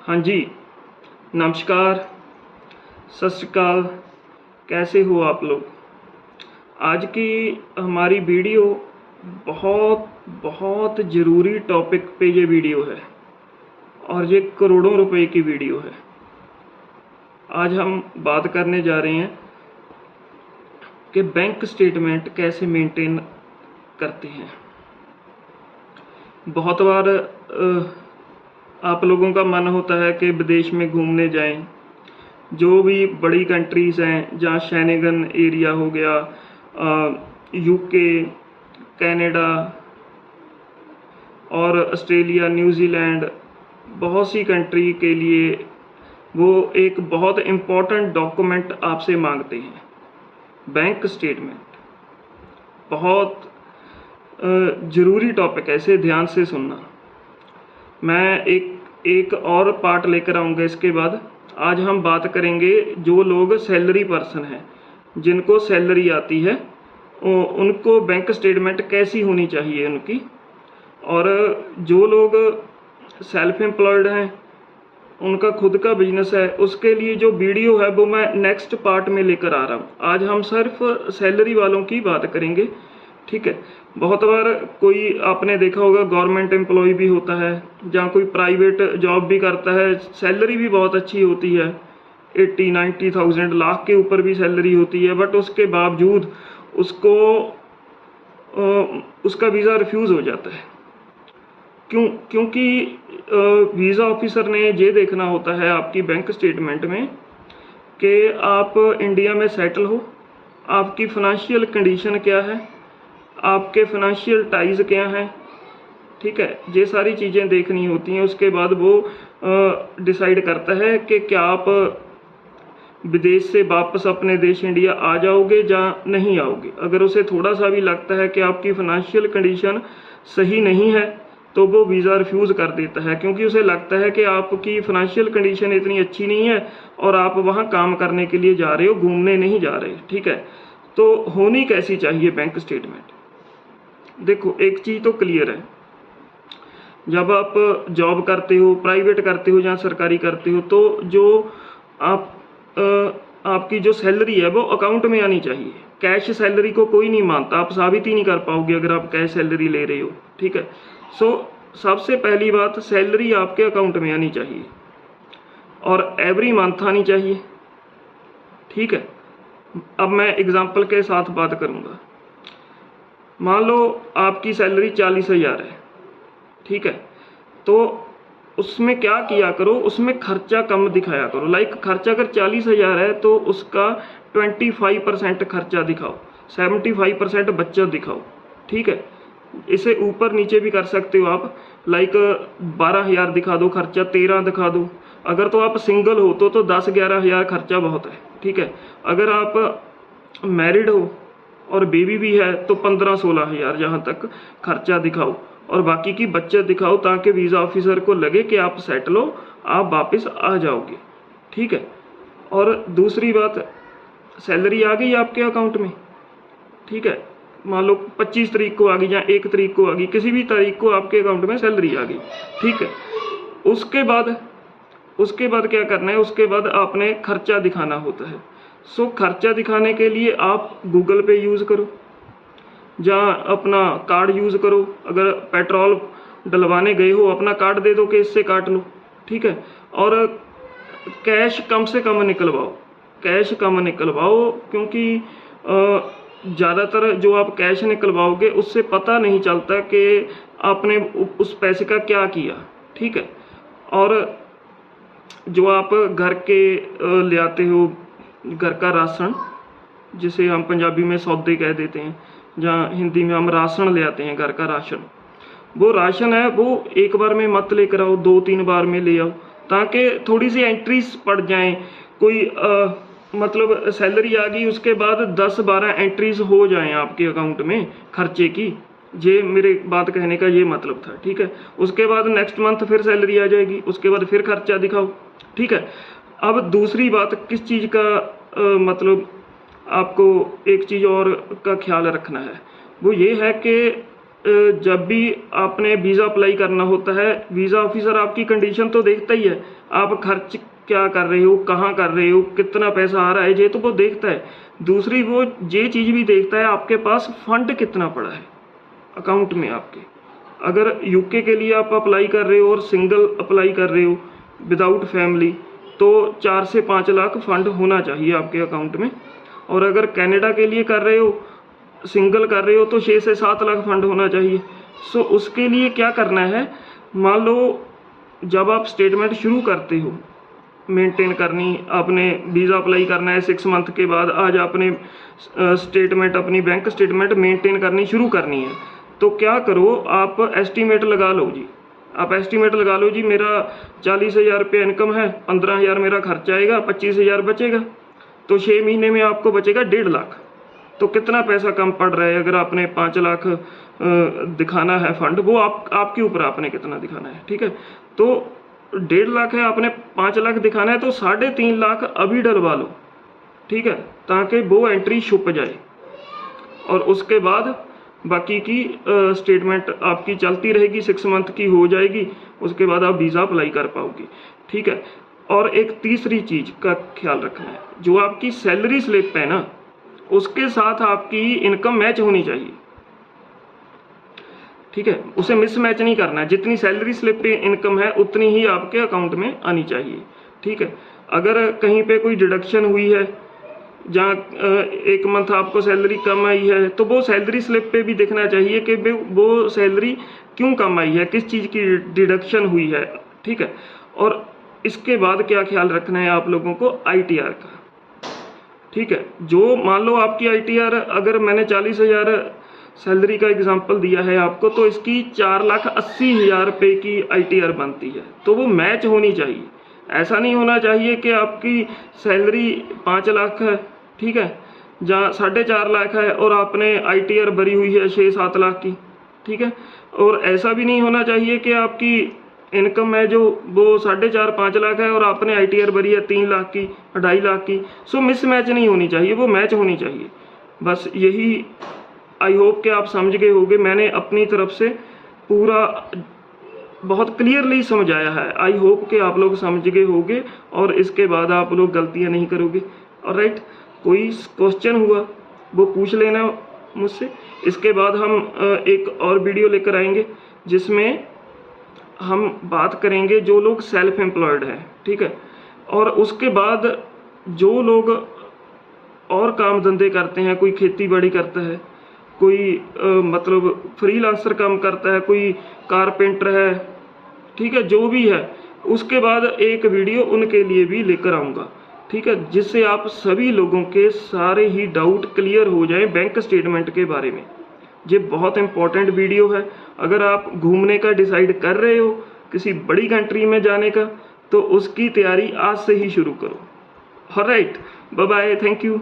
हाँ जी, नमस्कार, सत श्री अकाल। कैसे हो आप लोग? आज की हमारी वीडियो बहुत बहुत ज़रूरी टॉपिक पे ये वीडियो है और ये करोड़ों रुपए की वीडियो है। आज हम बात करने जा रहे हैं कि बैंक स्टेटमेंट कैसे मेंटेन करते हैं। बहुत बार आप लोगों का मन होता है कि विदेश में घूमने जाएं। जो भी बड़ी कंट्रीज़ हैं जहाँ शेंगन एरिया हो गया, यूके, कनाडा और ऑस्ट्रेलिया, न्यूजीलैंड, बहुत सी कंट्री के लिए वो एक बहुत इम्पोर्टेंट डॉक्यूमेंट आपसे मांगते हैं, बैंक स्टेटमेंट। बहुत ज़रूरी टॉपिक है, इसे ध्यान से सुनना। मैं एक और पार्ट लेकर आऊँगा इसके बाद। आज हम बात करेंगे जो लोग सैलरी पर्सन हैं, जिनको सैलरी आती है, उनको बैंक स्टेटमेंट कैसी होनी चाहिए उनकी। और जो लोग सेल्फ एम्प्लॉयड हैं, उनका खुद का बिजनेस है, उसके लिए जो वीडियो है वो मैं नेक्स्ट पार्ट में लेकर आ रहा हूँ। आज हम सिर्फ सैलरी वालों की बात करेंगे, ठीक है। बहुत बार कोई आपने देखा होगा गवर्नमेंट एम्प्लॉय भी होता है, जहाँ कोई प्राइवेट जॉब भी करता है, सैलरी भी बहुत अच्छी होती है, 80-90,000 लाख के ऊपर भी सैलरी होती है, बट उसके बावजूद उसको उसका वीज़ा रिफ्यूज़ हो जाता है। क्योंकि वीज़ा ऑफिसर ने ये देखना होता है आपकी बैंक स्टेटमेंट में कि आप इंडिया में सेटल हो, आपकी फ़ाइनेंशियल कंडीशन क्या है, आपके फाइनेंशियल टाइज़ क्या हैं, ठीक है। ये सारी चीज़ें देखनी होती हैं। उसके बाद वो डिसाइड करता है कि क्या आप विदेश से वापस अपने देश इंडिया आ जाओगे या नहीं आओगे। अगर उसे थोड़ा सा भी लगता है कि आपकी फाइनेंशियल कंडीशन सही नहीं है तो वो वीज़ा रिफ्यूज़ कर देता है, क्योंकि उसे लगता है कि आपकी फाइनेंशियल कंडीशन इतनी अच्छी नहीं है और आप वहाँ काम करने के लिए जा रहे हो, घूमने नहीं जा रहे, ठीक है। तो होनी कैसी चाहिए बैंक स्टेटमेंट? देखो, एक चीज़ तो क्लियर है, जब आप जॉब करते हो, प्राइवेट करते हो या सरकारी करते हो, तो जो आपकी जो सैलरी है वो अकाउंट में आनी चाहिए। कैश सैलरी को कोई नहीं मानता, आप साबित ही नहीं कर पाओगे अगर आप कैश सैलरी ले रहे हो, ठीक है। सो सबसे पहली बात, सैलरी आपके अकाउंट में आनी चाहिए और एवरी मंथ आनी चाहिए, ठीक है। अब मैं एग्जांपल के साथ बात करूँगा। मान लो आपकी सैलरी 40,000 है, ठीक है। तो उसमें क्या किया करो, उसमें खर्चा कम दिखाया करो। लाइक खर्चा अगर 40,000 है तो उसका 25% खर्चा दिखाओ, 75% बचत दिखाओ, ठीक है। इसे ऊपर नीचे भी कर सकते हो आप। लाइक 12,000 दिखा दो खर्चा, 13 दिखा दो। अगर तो आप सिंगल हो तो 10-11,000 खर्चा बहुत है, ठीक है। अगर आप मैरिड हो और बेबी भी है तो 15-16,000 जहाँ तक खर्चा दिखाओ और बाकी की बचत दिखाओ, ताकि वीज़ा ऑफिसर को लगे कि आप सेटल हो, आप वापस आ जाओगे, ठीक है। और दूसरी बात, सैलरी आ गई आपके अकाउंट में, ठीक है। मान लो 25 तारीख को आ गई या 1 तारीख को आ गई, किसी भी तारीख को आपके अकाउंट में सैलरी आ गई, ठीक है। उसके बाद क्या करना है? उसके बाद आपने खर्चा दिखाना होता है। सो खर्चा दिखाने के लिए आप गूगल पे यूज़ करो या अपना कार्ड यूज़ करो। अगर पेट्रोल डलवाने गए हो, अपना कार्ड दे दो कि इससे काट लो, ठीक है। और कैश कम से कम निकलवाओ, कैश कम निकलवाओ, क्योंकि ज़्यादातर जो आप कैश निकलवाओगे उससे पता नहीं चलता कि आपने उस पैसे का क्या किया, ठीक है। और जो आप घर के ले आते हो, घर का राशन, जिसे हम पंजाबी में सौदे कह देते हैं, जहाँ हिंदी में हम राशन ले आते हैं, घर का राशन, वो राशन है वो एक बार में मत लेकर आओ, 2-3 बार में ले आओ, ताकि थोड़ी सी एंट्रीज पड़ जाएं। कोई मतलब सैलरी आ गई, उसके बाद 10-12 एंट्रीज हो जाएं आपके अकाउंट में खर्चे की। ये मेरे बात कहने का ये मतलब था, ठीक है। उसके बाद नेक्स्ट मंथ फिर सैलरी आ जाएगी, उसके बाद फिर खर्चा दिखाओ, ठीक है। अब दूसरी बात, किस चीज़ का मतलब आपको एक चीज़ और का ख्याल रखना है, वो ये है कि जब भी आपने वीज़ा अप्लाई करना होता है, वीज़ा ऑफिसर आपकी कंडीशन तो देखता ही है, आप खर्च क्या कर रहे हो, कहाँ कर रहे हो, कितना पैसा आ रहा है, ये तो वो देखता है। दूसरी वो ये चीज़ भी देखता है आपके पास फंड कितना पड़ा है अकाउंट में आपके। अगर यूके के लिए आप अप्लाई कर रहे हो और सिंगल अप्लाई कर रहे हो विदाउट फैमिली, तो 4 से 5 लाख फंड होना चाहिए आपके अकाउंट में। और अगर कनाडा के लिए कर रहे हो, सिंगल कर रहे हो, तो 6 से 7 लाख फंड होना चाहिए। सो उसके लिए क्या करना है, मान लो जब आप स्टेटमेंट शुरू करते हो मेंटेन करनी, आपने वीज़ा अप्लाई करना है 6 मंथ के बाद, आज आपने स्टेटमेंट, अपनी बैंक स्टेटमेंट मेंटेन करनी शुरू करनी है, तो क्या करो, आप एस्टीमेट लगा लो जी। आप एस्टीमेट लगा लो जी, मेरा 40,000 रुपये इनकम है, 15,000 मेरा खर्चा आएगा, 25,000 बचेगा, तो 6 महीने में आपको बचेगा 1.5 लाख। तो कितना पैसा कम पड़ रहा है? अगर आपने 5 लाख दिखाना है फंड, वो आपके ऊपर, आपने कितना दिखाना है, ठीक है। तो 1.5 लाख है, आपने 5 लाख दिखाना है, तो 3.5 लाख अभी डलवा लो, ठीक है, ताकि वो एंट्री छुप जाए। और उसके बाद बाकी की स्टेटमेंट आपकी चलती रहेगी, 6 मंथ की हो जाएगी, उसके बाद आप वीज़ा अप्लाई कर पाओगे, ठीक है। और एक तीसरी चीज़ का ख्याल रखना है, जो आपकी सैलरी स्लिप है ना, उसके साथ आपकी इनकम मैच होनी चाहिए, ठीक है, उसे मिसमैच नहीं करना है। जितनी सैलरी स्लिप पे इनकम है उतनी ही आपके अकाउंट में आनी चाहिए, ठीक है। अगर कहीं पे कोई डिडक्शन हुई है, जहाँ 1 मंथ आपको सैलरी कम आई है, तो वो सैलरी स्लिप पे भी देखना चाहिए कि वो सैलरी क्यों कम आई है, किस चीज़ की डिडक्शन हुई है, ठीक है। और इसके बाद क्या ख्याल रखना है आप लोगों को, ITR का, ठीक है। जो मान लो आपकी ITR, अगर मैंने 40,000 सैलरी का एग्जांपल दिया है आपको, तो इसकी 4,80,000 रुपये की ITR बनती है, तो वो मैच होनी चाहिए। ऐसा नहीं होना चाहिए कि आपकी सैलरी 5 लाख है, ठीक है, जहाँ 4.5 लाख है और आपने ITR भरी हुई है 6-7 लाख की, ठीक है। और ऐसा भी नहीं होना चाहिए कि आपकी इनकम है जो वो 4.5-5 लाख है और आपने ITR भरी है 3 लाख की, 2.5 लाख की। सो मिसमैच नहीं होनी चाहिए, वो मैच होनी चाहिए। बस यही, आई होप कि आप समझ गए होंगे। मैंने अपनी तरफ से पूरा बहुत क्लियरली समझाया है, आई होप कि आप लोग समझ गए होंगे और इसके बाद आप लोग गलतियां नहीं करोगे। ऑलराइट, कोई क्वेश्चन हुआ वो पूछ लेना मुझसे। इसके बाद हम एक और वीडियो लेकर आएंगे जिसमें हम बात करेंगे जो लोग सेल्फ एम्प्लॉयड हैं, ठीक है। और उसके बाद जो लोग और काम धंधे करते हैं, कोई खेती बाड़ी करता है, कोई मतलब फ्रीलांसर काम करता है, कोई कारपेंटर है, ठीक है, जो भी है, उसके बाद एक वीडियो उनके लिए भी लेकर आऊँगा, ठीक है, जिससे आप सभी लोगों के सारे ही डाउट क्लियर हो जाएं बैंक स्टेटमेंट के बारे में। ये बहुत इंपॉर्टेंट वीडियो है। अगर आप घूमने का डिसाइड कर रहे हो किसी बड़ी कंट्री में जाने का, तो उसकी तैयारी आज से ही शुरू करो। Alright, bye bye, thank you.